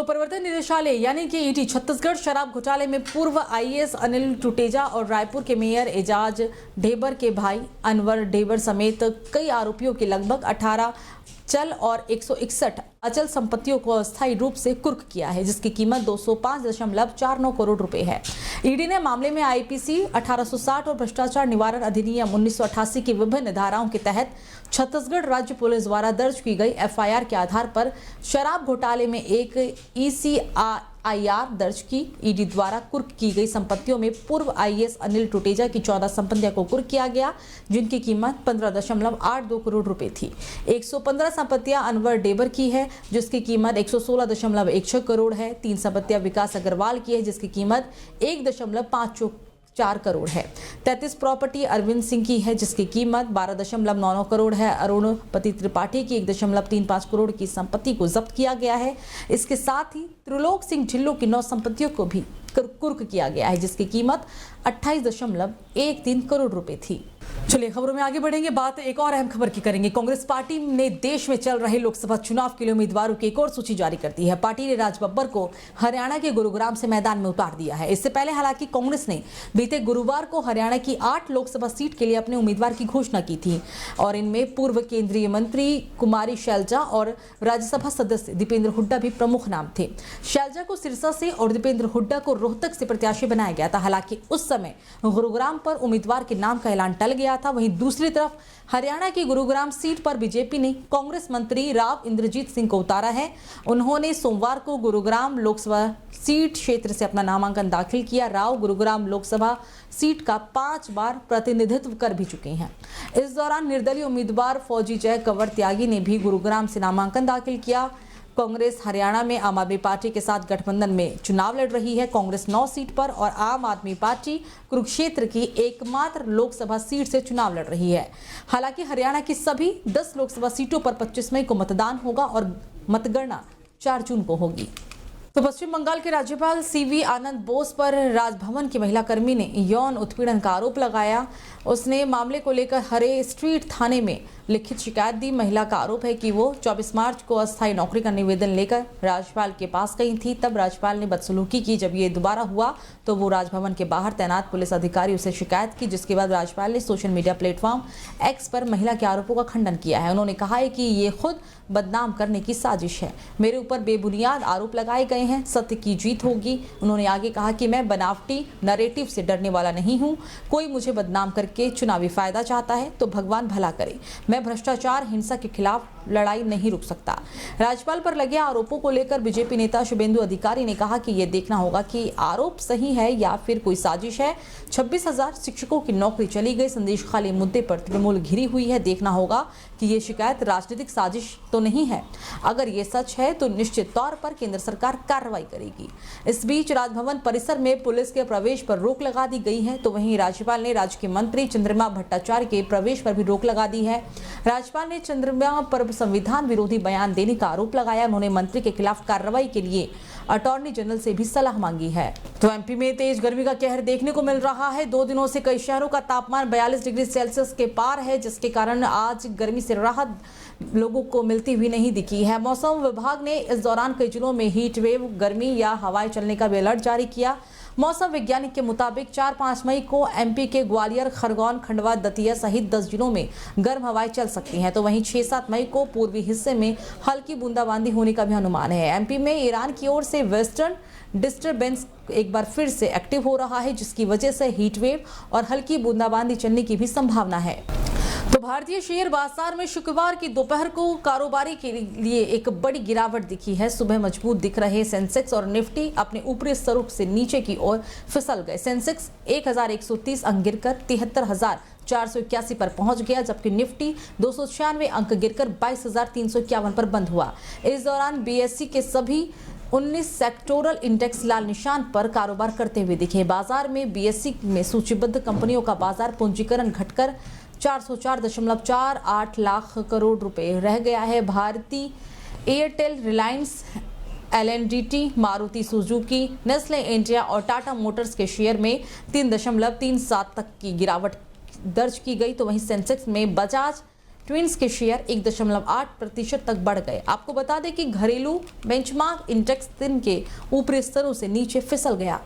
प्रवर्तन निदेशालय यानी कि ईडी छत्तीसगढ़ शराब घोटाले में पूर्व आईएएस अनिल टुटेजा और रायपुर के मेयर एजाज ढेबर के भाई अनवर ढेबर समेत कई आरोपियों के लगभग 18 चल और 161 अचल संपत्तियों को अस्थायी रूप से कुर्क किया है, जिसकी कीमत 205.49 करोड़ रुपए है। ईडी ने मामले में आईपीसी 1860 और भ्रष्टाचार निवारण अधिनियम 1988 की विभिन्न धाराओं के तहत छत्तीसगढ़ राज्य पुलिस द्वारा दर्ज की गई एफआईआर के आधार पर शराब घोटाले में एक ईसीआईआर दर्ज की। ईडी द्वारा कुर्क की गई संपत्तियों में पूर्व आईएएस अनिल टुटेजा की 14 संपत्तियों को कुर्क किया गया, जिनकी कीमत 15.82 करोड़ रुपए थी। 115 संपत्तियां अनवर ढेबर की है, जिसकी कीमत 116.16 करोड़ है। 3 संपत्तियां विकास अग्रवाल की है, जिसकी कीमत 1.54 करोड़ है। 33 प्रॉपर्टी अरविंद सिंह की है, जिसकी कीमत 12.99 करोड़ है। अरुणपति त्रिपाठी की 1.35 करोड़ की संपत्ति को जब्त किया गया है। इसके साथ ही त्रिलोक सिंह ढिल्लों की 9 संपत्तियों को भी कुर्क किया गया है, जिसकी कीमत 28.13 करोड़ रुपए थी। चलिए खबरों में आगे बढ़ेंगे। बात एक और अहम खबर की करेंगे। कांग्रेस पार्टी ने देश में चल रहे लोकसभा चुनाव के लिए उम्मीदवारों की एक और सूची जारी कर दी है। पार्टी ने राज बब्बर को हरियाणा के गुरुग्राम से मैदान में उतार दिया है। इससे पहले हालांकि कांग्रेस ने बीते गुरुवार को हरियाणा की 8 लोकसभा सीट के लिए अपने उम्मीदवार की घोषणा की थी और इनमें पूर्व केंद्रीय मंत्री कुमारी शैलजा और राज्यसभा सदस्य दीपेंद्र हुड्डा भी प्रमुख नाम थे। शैलजा को सिरसा से और दीपेंद्र हुड्डा को रोहतक से प्रत्याशी बनाया गया था। हालांकि उस समय गुरुग्राम पर उम्मीदवार के नाम का ऐलान टल गया था। वहीं दूसरी तरफ हरियाणा की गुरुग्राम सीट पर बीजेपी ने कांग्रेस मंत्री राव इंद्रजीत सिंह को उतारा है। उन्होंने सोमवार को गुरुग्राम लोकसभा सीट क्षेत्र से अपना नामांकन दाखिल किया। राव गुरुग्राम लोकसभा सीट का 5 बार प्रतिनिधित्व कर भी चुके हैं। इस दौरान निर्दलीय उम्मीदवार फौजी जय कंवर त्यागी ने भी गुरुग्राम से नामांकन दाखिल किया। कांग्रेस हरियाणा में आम आदमी पार्टी के साथ गठबंधन में चुनाव लड़ रही है। कांग्रेस 9 सीट पर और आम आदमी पार्टी कुरुक्षेत्र की एकमात्र लोकसभा सीट से चुनाव लड़ रही है। हालांकि हरियाणा की सभी 10 लोकसभा सीटों पर 25 मई को मतदान होगा और मतगणना 4 जून को होगी। तो पश्चिम बंगाल के राज्यपाल सीवी आनंद बोस पर राजभवन की महिला कर्मी ने यौन उत्पीड़न का आरोप लगाया। उसने मामले को लेकर हरे स्ट्रीट थाने में लिखित शिकायत दी। महिला का आरोप है कि वो 24 मार्च को अस्थायी नौकरी का निवेदन लेकर राज्यपाल के पास गई थी। तब राज्यपाल ने बदसलूकी की। जब ये दोबारा हुआ तो वो राजभवन के बाहर तैनात पुलिस अधिकारी से शिकायत की, जिसके बाद राज्यपाल ने सोशल मीडिया प्लेटफॉर्म एक्स पर महिला के आरोपों का खंडन किया है। उन्होंने कहा है कि ये खुद बदनाम करने की साजिश है। मेरे ऊपर बेबुनियाद आरोप लगाए गए हैं, सत्य की जीत होगी। उन्होंने आगे कहा कि मैं बनावटी नैरेटिव से डरने वाला नहीं हूँ। कोई मुझे बदनाम करके चुनावी फायदा चाहता है तो भगवान भला करे। मैं भ्रष्टाचार हिंसा के खिलाफ लड़ाई नहीं रुक सकता। राज्यपाल पर लगे आरोपों को लेकर बीजेपी नेता शुभेंदु अधिकारी ने कहा कि यह देखना होगा कि आरोप सही है या फिर कोई साजिश है। 26,000 शिक्षकों की नौकरी चली गई। संदेश खाली मुद्दे पर तृणमूल घिरी हुई है। देखना होगा कि ये शिकायत राजनीतिक साजिश तो नहीं है। अगर ये सच है तो निश्चित तौर पर केंद्र सरकार कार्रवाई करेगी। इस बीच राजभवन परिसर में पुलिस के प्रवेश पर रोक लगा दी गई है। तो वहीं राज्यपाल ने राज्य के मंत्री चंद्रिमा भट्टाचार्य के प्रवेश पर भी रोक लगा दी है। राज्यपाल ने चंद्रिमा पर संविधान विरोधी बयान देने का आरोप लगाया। उन्होंने मंत्री के खिलाफ कार्रवाई के लिए अटॉर्नी जनरल से भी सलाह मांगी है। तो एमपी में तेज गर्मी का कहर देखने को मिल रहा है। 2 दिनों से कई शहरों का तापमान 42 डिग्री सेल्सियस के पार है, जिसके कारण आज गर्मी से राहत लोगों को मिलती हुई नहीं दिखी है। मौसम विभाग ने इस दौरान कई जिलों में हीट वेव, गर्मी या हवाएं चलने का भी अलर्ट जारी किया। मौसम वैज्ञानिक के मुताबिक 4-5 मई को एमपी के ग्वालियर, खरगोन, खंडवा, दतिया सहित 10 जिलों में गर्म हवाएं चल सकती हैं। तो वहीं 6-7 मई को पूर्वी हिस्से में हल्की बूंदाबांदी होने का भी अनुमान है। एमपी में ईरान की ओर से वेस्टर्न डिस्टर्बेंस एक बार फिर से एक्टिव हो रहा है, जिसकी वजह से हीट वेव और हल्की बूंदाबांदी चलने की भी संभावना है। तो भारतीय शेयर बाजार में शुक्रवार की दोपहर को कारोबारी के लिए एक बड़ी गिरावट दिखी है। सुबह मजबूत दिख रहे सेंसेक्स और निफ्टी अपने ऊपरी स्तरों से नीचे की ओर फिसल गए। सेंसेक्स 1130 अंक गिरकर 73,481 पर पहुंच गया, जबकि निफ्टी 296 अंक गिरकर 22,351 पर बंद हुआ। इस दौरान बीएसई के सभी 19 सेक्टोरल इंडेक्स लाल निशान पर कारोबार करते हुए दिखे। बाजार में बीएसई में सूचीबद्ध कंपनियों का बाजार पूंजीकरण घटकर 404.48 लाख करोड़ रुपए रह गया है। Bharti Airtel, Reliance, L and T, Maruti Suzuki, Nestle India और टाटा मोटर्स के शेयर में 3.37 तक की गिरावट दर्ज की गई। तो वहीं सेंसेक्स में बजाज ट्विंस के शेयर 1.8% तक बढ़ गए। आपको बता दें कि घरेलू बेंचमार्क इंडेक्स दिन के ऊपरी स्तरों से नीचे फिसल गया।